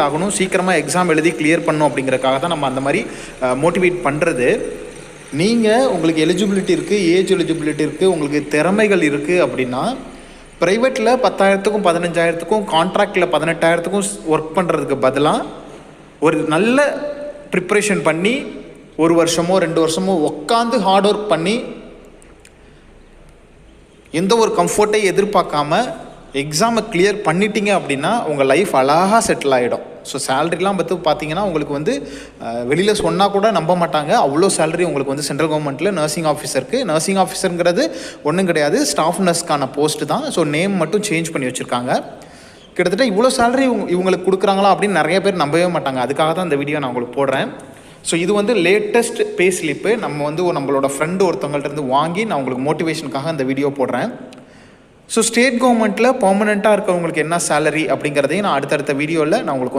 ஆகணும், சீக்கிரமாக எக்ஸாம் எழுதி கிளியர் பண்ணணும் அப்படிங்கிறக்காக தான் நம்ம அந்த மாதிரி மோட்டிவேட் பண்ணுறது. நீங்கள் உங்களுக்கு எலிஜிபிலிட்டி இருக்குது, ஏஜ் எலிஜிபிலிட்டி இருக்குது, உங்களுக்கு திறமைகள் இருக்குது அப்படின்னா ப்ரைவேட்டில் 10,000க்கும் 15,000க்கும் கான்ட்ராக்டில் 18,000க்கும் ஒர்க் பண்ணுறதுக்கு பதிலாக ஒரு நல்ல ப்ரிப்ரேஷன் பண்ணி 1 வருஷமோ 2 வருஷமோ உட்காந்து ஹார்ட் ஒர்க் பண்ணி எந்த ஒரு கம்ஃபர்ட்டை எதிர்பார்க்காம எக்ஸாமை கிளியர் பண்ணிட்டீங்க அப்படின்னா உங்கள் லைஃப் அழகாக செட்டில் ஆகிடும். ஸோ சேலரிலாம் பார்த்தீங்கன்னா உங்களுக்கு வந்து வெளியில் சொன்னால் கூட நம்ப மாட்டாங்க, அவ்வளோ சேலரி உங்களுக்கு வந்து சென்ட்ரல் கவர்மெண்ட்டில் நர்சிங் ஆஃபீஸருக்கு. நர்சிங் ஆஃபீஸருங்கிறது ஒன்றும் கிடையாது, ஸ்டாஃப் நர்ஸ்க்கான போஸ்ட்டு தான். ஸோ நேம் மட்டும் சேஞ்ச் பண்ணி வச்சுருக்காங்க. கிட்டத்தட்ட இவ்வளோ சேலரி இவங்களுக்கு கொடுக்குறாங்களா அப்படின்னு நிறைய பேர் நம்பவே மாட்டாங்க. அதுக்காக தான் இந்த வீடியோ நான் உங்களுக்கு போடுறேன். ஸோ இது வந்து லேட்டஸ்ட் பே ஸ்லிப்பு. நம்ம வந்து நம்மளோட ஃப்ரெண்டு ஒருத்தவங்கள்ட்ட வாங்கி நான் உங்களுக்கு மோட்டிவேஷனுக்காக இந்த வீடியோ போடுறேன். ஸோ ஸ்டேட் கவர்மெண்ட்டில் பர்மனெண்ட்டாக இருக்கவங்களுக்கு என்ன சேலரி அப்படிங்கிறதையும் நான் அடுத்தடுத்த வீடியோவில் நான் உங்களுக்கு